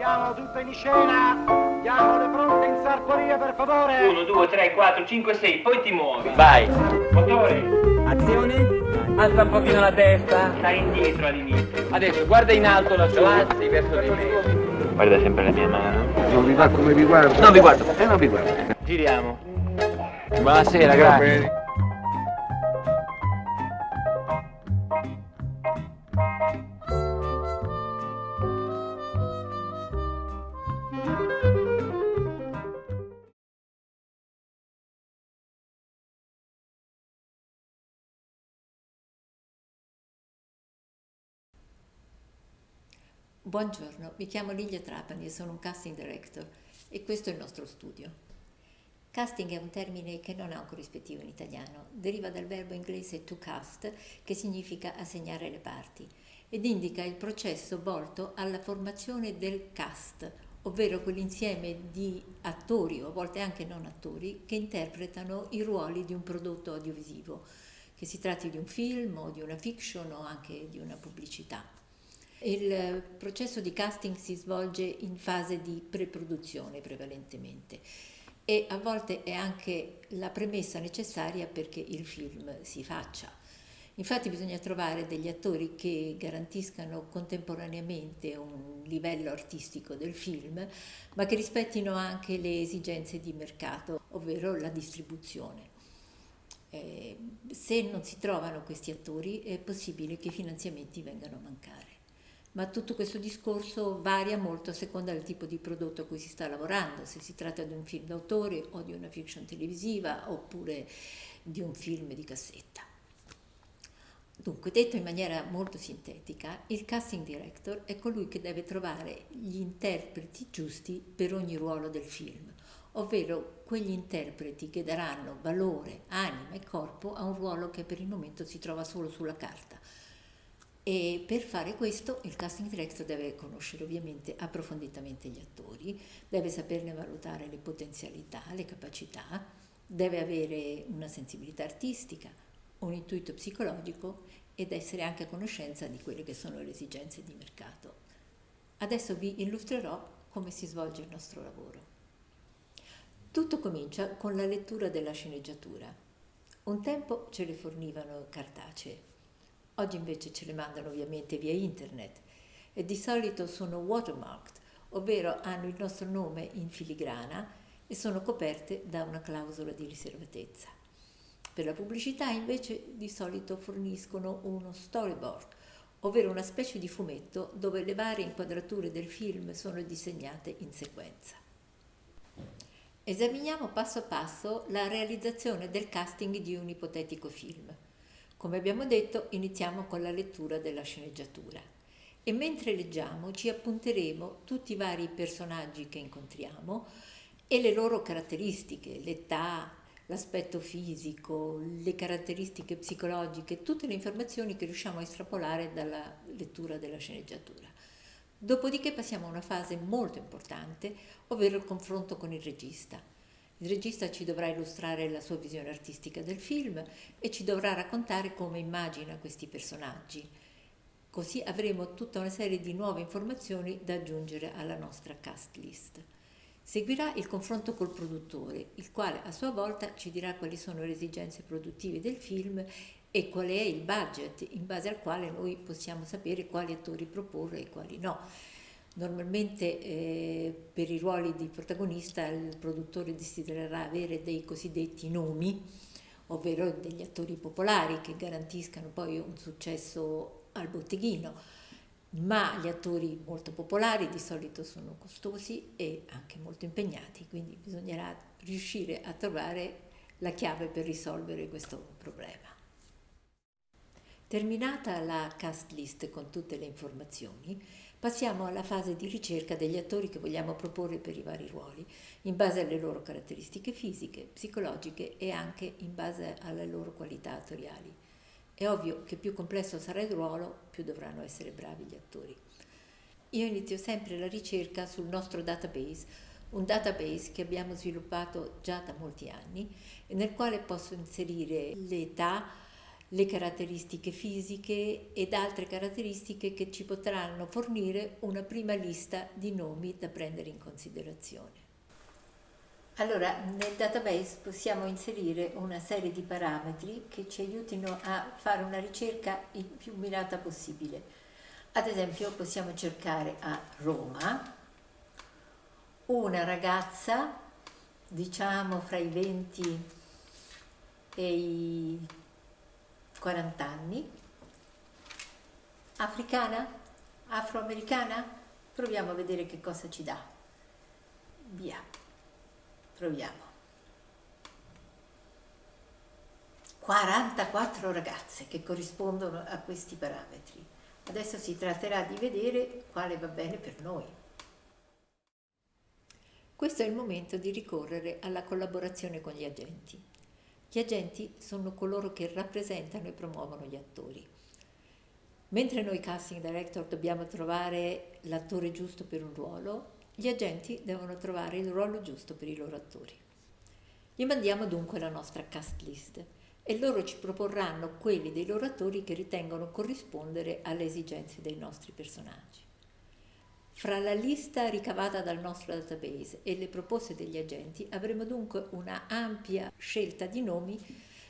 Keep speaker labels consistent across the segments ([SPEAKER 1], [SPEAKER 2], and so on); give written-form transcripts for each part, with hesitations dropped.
[SPEAKER 1] Mettiamo tutto in scena. Diamo le fronte in sartoria, per favore.
[SPEAKER 2] 1, 2, 3, 4, 5, 6, poi ti muovi.
[SPEAKER 3] Vai.
[SPEAKER 2] Motore.
[SPEAKER 3] Azione.
[SPEAKER 2] Alza un pochino la testa. Stai indietro all'inizio.
[SPEAKER 3] Adesso guarda in alto lassù. Avanzi verso di me.
[SPEAKER 2] Guarda sempre la mia mano.
[SPEAKER 4] Non vi va come vi guardo?
[SPEAKER 3] Non vi guardo.
[SPEAKER 4] Non vi guardo.
[SPEAKER 2] Giriamo.
[SPEAKER 3] Buonasera, grazie.
[SPEAKER 5] Buongiorno, mi chiamo Lilia Trapani e sono un casting director e questo è il nostro studio. Casting è un termine che non ha un corrispettivo in italiano, deriva dal verbo inglese to cast, che significa assegnare le parti, ed indica il processo volto alla formazione del cast, ovvero quell'insieme di attori, o a volte anche non attori, che interpretano i ruoli di un prodotto audiovisivo, che si tratti di un film o di una fiction o anche di una pubblicità. Il processo di casting si svolge in fase di preproduzione prevalentemente e a volte è anche la premessa necessaria perché il film si faccia. Infatti bisogna trovare degli attori che garantiscano contemporaneamente un livello artistico del film, ma che rispettino anche le esigenze di mercato, ovvero la distribuzione. Se non si trovano questi attori è possibile che i finanziamenti vengano a mancare. Ma tutto questo discorso varia molto a seconda del tipo di prodotto a cui si sta lavorando, se si tratta di un film d'autore o di una fiction televisiva oppure di un film di cassetta. Dunque, detto in maniera molto sintetica, il casting director è colui che deve trovare gli interpreti giusti per ogni ruolo del film, ovvero quegli interpreti che daranno valore, anima e corpo a un ruolo che per il momento si trova solo sulla carta. E per fare questo il casting director deve conoscere ovviamente approfonditamente gli attori, deve saperne valutare le potenzialità, le capacità, deve avere una sensibilità artistica, un intuito psicologico ed essere anche a conoscenza di quelle che sono le esigenze di mercato. Adesso vi illustrerò come si svolge il nostro lavoro. Tutto comincia con la lettura della sceneggiatura. Un tempo ce le fornivano cartacee. Oggi invece ce le mandano ovviamente via internet e di solito sono watermarked, ovvero hanno il nostro nome in filigrana e sono coperte da una clausola di riservatezza. Per la pubblicità invece di solito forniscono uno storyboard, ovvero una specie di fumetto dove le varie inquadrature del film sono disegnate in sequenza. Esaminiamo passo a passo la realizzazione del casting di un ipotetico film. Come abbiamo detto, iniziamo con la lettura della sceneggiatura e mentre leggiamo ci appunteremo tutti i vari personaggi che incontriamo e le loro caratteristiche, l'età, l'aspetto fisico, le caratteristiche psicologiche, tutte le informazioni che riusciamo a estrapolare dalla lettura della sceneggiatura. Dopodiché passiamo a una fase molto importante, ovvero il confronto con il regista. Il regista ci dovrà illustrare la sua visione artistica del film e ci dovrà raccontare come immagina questi personaggi. Così avremo tutta una serie di nuove informazioni da aggiungere alla nostra cast list. Seguirà il confronto col produttore, il quale a sua volta ci dirà quali sono le esigenze produttive del film e qual è il budget in base al quale noi possiamo sapere quali attori proporre e quali no. Normalmente per i ruoli di protagonista il produttore desidererà avere dei cosiddetti nomi, ovvero degli attori popolari che garantiscano poi un successo al botteghino, ma gli attori molto popolari di solito sono costosi e anche molto impegnati, quindi bisognerà riuscire a trovare la chiave per risolvere questo problema. Terminata la cast list con tutte le informazioni, passiamo alla fase di ricerca degli attori che vogliamo proporre per i vari ruoli, in base alle loro caratteristiche fisiche, psicologiche e anche in base alle loro qualità attoriali. È ovvio che più complesso sarà il ruolo, più dovranno essere bravi gli attori. Io inizio sempre la ricerca sul nostro database, un database che abbiamo sviluppato già da molti anni e nel quale posso inserire le età, le caratteristiche fisiche ed altre caratteristiche che ci potranno fornire una prima lista di nomi da prendere in considerazione. Allora, nel database possiamo inserire una serie di parametri che ci aiutino a fare una ricerca il più mirata possibile. Ad esempio, possiamo cercare a Roma una ragazza, diciamo fra i 20 e i 40 anni, africana, afroamericana. Proviamo a vedere che cosa ci dà. Via, proviamo. 44 ragazze che corrispondono a questi parametri. Adesso si tratterà di vedere quale va bene per noi. Questo è il momento di ricorrere alla collaborazione con gli agenti. Gli agenti sono coloro che rappresentano e promuovono gli attori. Mentre noi casting director dobbiamo trovare l'attore giusto per un ruolo, gli agenti devono trovare il ruolo giusto per i loro attori. Gli mandiamo dunque la nostra cast list e loro ci proporranno quelli dei loro attori che ritengono corrispondere alle esigenze dei nostri personaggi. Fra la lista ricavata dal nostro database e le proposte degli agenti avremo dunque una ampia scelta di nomi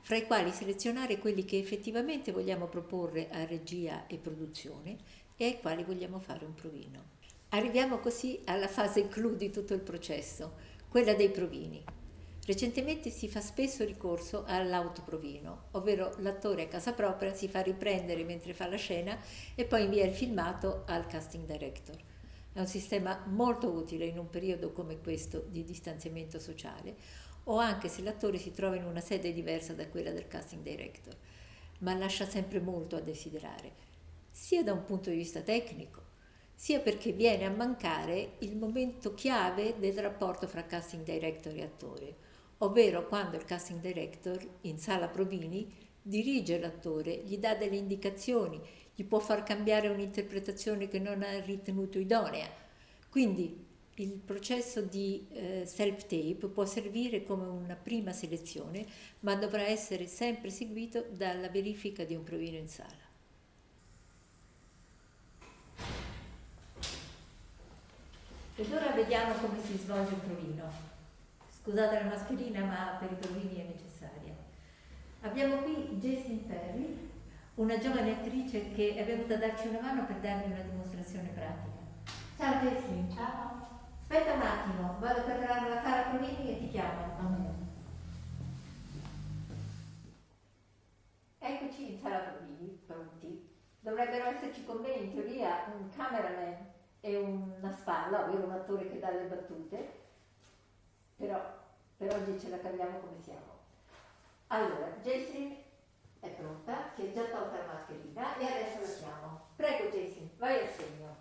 [SPEAKER 5] fra i quali selezionare quelli che effettivamente vogliamo proporre a regia e produzione e ai quali vogliamo fare un provino. Arriviamo così alla fase clou di tutto il processo, quella dei provini. Recentemente si fa spesso ricorso all'autoprovino, ovvero l'attore a casa propria si fa riprendere mentre fa la scena e poi invia il filmato al casting director. È un sistema molto utile in un periodo come questo di distanziamento sociale o anche se l'attore si trova in una sede diversa da quella del casting director, ma lascia sempre molto a desiderare, sia da un punto di vista tecnico, sia perché viene a mancare il momento chiave del rapporto fra casting director e attore, ovvero quando il casting director in sala provini dirige l'attore, gli dà delle indicazioni, gli può far cambiare un'interpretazione che non ha ritenuto idonea. Quindi il processo di self-tape può servire come una prima selezione, ma dovrà essere sempre seguito dalla verifica di un provino in sala. Ed ora vediamo come si svolge un provino. Scusate la mascherina, ma per i provini è necessaria. Abbiamo qui Jason Perry, una giovane attrice che è venuta a darci una mano per darmi una dimostrazione pratica. Ciao Jason.
[SPEAKER 6] Ciao.
[SPEAKER 5] Aspetta un attimo, vado a preparare la sala provini e ti chiamo. Eccoci in sala provini, pronti. Dovrebbero esserci con me in teoria un cameraman e una spalla, ovvero un attore che dà le battute, però per oggi ce la caviamo come siamo. Allora, Jason è pronta, si è già tolta la mascherina e adesso la chiamo. Prego Jason, vai al segno.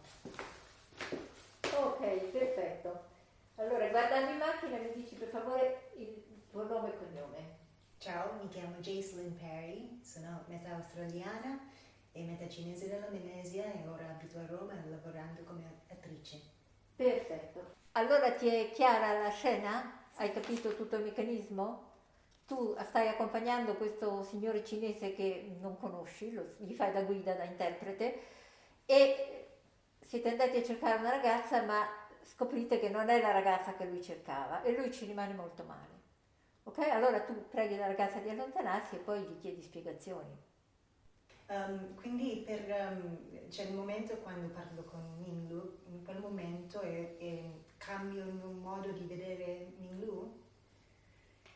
[SPEAKER 5] Ok, perfetto. Allora, guardando in macchina mi dici per favore il tuo nome e cognome.
[SPEAKER 6] Ciao, mi chiamo Jacelyn Perry, sono metà australiana e metà cinese della Malesia e ora abito a Roma lavorando come attrice.
[SPEAKER 5] Perfetto. Allora ti è chiara la scena? Hai capito tutto il meccanismo? Tu stai accompagnando questo signore cinese che non conosci, gli fai da guida, da interprete e siete andati a cercare una ragazza ma scoprite che non è la ragazza che lui cercava e lui ci rimane molto male. Ok? Allora tu preghi la ragazza di allontanarsi e poi gli chiedi spiegazioni.
[SPEAKER 6] Quindi c'è il momento quando parlo con Minglu, in quel momento cambio il mio modo di vedere Minglu?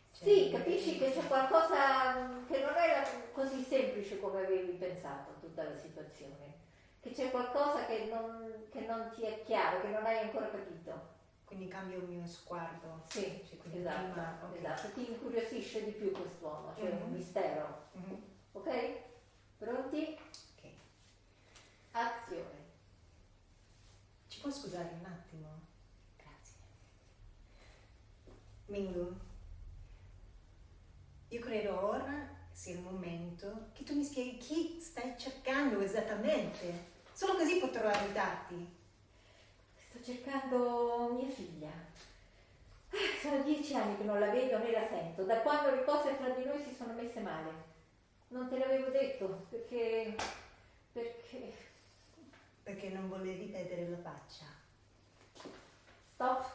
[SPEAKER 5] Sì, capisci che c'è qualcosa che non era così semplice come avevi pensato tutta la situazione, che c'è qualcosa che non ti è chiaro, che non hai ancora capito.
[SPEAKER 6] Quindi cambio il mio sguardo.
[SPEAKER 5] Sì,
[SPEAKER 6] quindi
[SPEAKER 5] esatto,
[SPEAKER 6] prima, okay.
[SPEAKER 5] esatto, ti incuriosisce di più quest'uomo, c'è un mistero. Ok? Pronti?
[SPEAKER 6] Ok.
[SPEAKER 5] Azione.
[SPEAKER 6] Ci puoi scusare un attimo? Grazie. Minglu, io credo ora sia il momento che tu mi spieghi chi stai cercando esattamente. Solo così potrò aiutarti.
[SPEAKER 5] Sto cercando mia figlia. Sono 10 anni che non la vedo né la sento, da quando le cose fra di noi si sono messe male. Non te l'avevo detto, perché
[SPEAKER 6] Perché non volevi perdere la faccia.
[SPEAKER 5] Stop.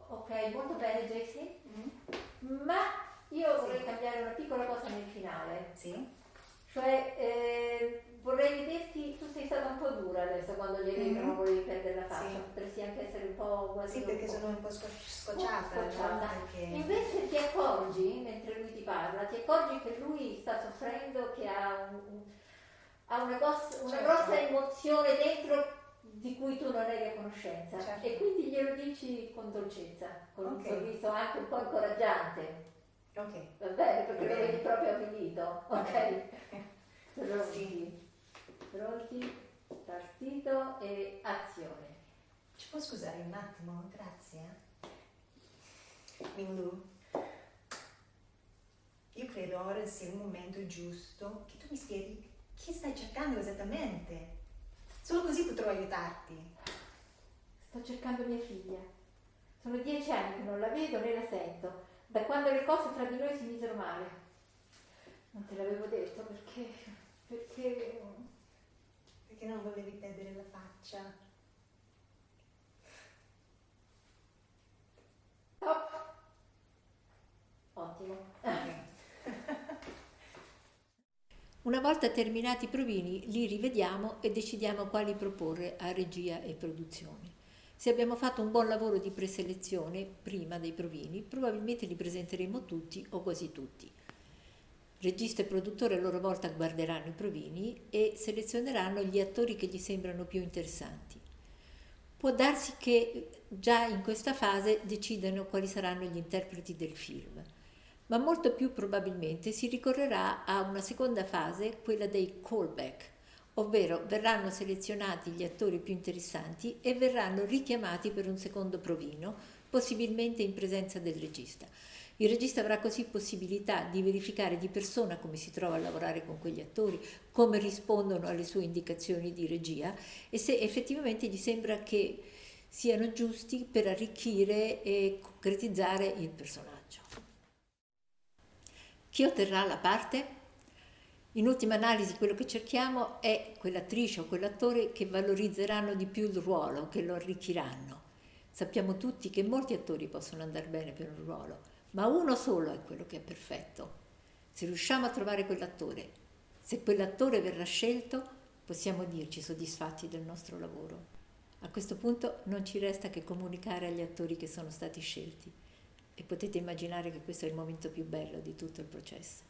[SPEAKER 5] Ok, molto bene Jessie. Ma io vorrei cambiare una piccola cosa nel finale.
[SPEAKER 6] Sì?
[SPEAKER 5] Cioè, vorrei vederti, tu sei stata un po' dura adesso quando gli hai detto che non volevi perdere la faccia,
[SPEAKER 6] Sì.
[SPEAKER 5] potresti anche essere un po' quasi
[SPEAKER 6] Sì, perché
[SPEAKER 5] un po'.
[SPEAKER 6] sono un po' scocciata. no? Perché...
[SPEAKER 5] Invece ti accorgi, mentre lui ti parla, ti accorgi che lui sta soffrendo, che ha una grossa emozione dentro di cui tu non eri a conoscenza,
[SPEAKER 6] Certo.
[SPEAKER 5] e quindi glielo dici con dolcezza, con un
[SPEAKER 6] Ok.
[SPEAKER 5] sorriso anche un po' incoraggiante.
[SPEAKER 6] Ok.
[SPEAKER 5] Va bene, perché
[SPEAKER 6] Va
[SPEAKER 5] lo
[SPEAKER 6] bene.
[SPEAKER 5] vedi proprio avvilito, ok? Pronti?
[SPEAKER 6] Sì.
[SPEAKER 5] Pronti? Partito e azione.
[SPEAKER 6] Ci può scusare un attimo? Grazie. Minglu, io credo ora sia il momento giusto che tu mi spieghi chi stai cercando esattamente. Solo così potrò aiutarti.
[SPEAKER 5] Sto cercando mia figlia. Sono 10 anni che non la vedo né la sento, da quando le cose tra di noi si misero male. Non te l'avevo detto perché
[SPEAKER 6] Perché non volevi perdere la faccia?
[SPEAKER 5] Stop. Ottimo. Una volta terminati i provini, li rivediamo e decidiamo quali proporre a regia e produzione. Se abbiamo fatto un buon lavoro di preselezione prima dei provini, probabilmente li presenteremo tutti o quasi tutti. Regista e produttore a loro volta guarderanno i provini e selezioneranno gli attori che gli sembrano più interessanti. Può darsi che già in questa fase decidano quali saranno gli interpreti del film, ma molto più probabilmente si ricorrerà a una seconda fase, quella dei callback, ovvero verranno selezionati gli attori più interessanti e verranno richiamati per un secondo provino, possibilmente in presenza del regista. Il regista avrà così possibilità di verificare di persona come si trova a lavorare con quegli attori, come rispondono alle sue indicazioni di regia e se effettivamente gli sembra che siano giusti per arricchire e concretizzare il personaggio. Chi otterrà la parte? In ultima analisi quello che cerchiamo è quell'attrice o quell'attore che valorizzeranno di più il ruolo, che lo arricchiranno. Sappiamo tutti che molti attori possono andare bene per un ruolo, ma uno solo è quello che è perfetto. Se riusciamo a trovare quell'attore, se quell'attore verrà scelto, possiamo dirci soddisfatti del nostro lavoro. A questo punto non ci resta che comunicare agli attori che sono stati scelti e potete immaginare che questo è il momento più bello di tutto il processo.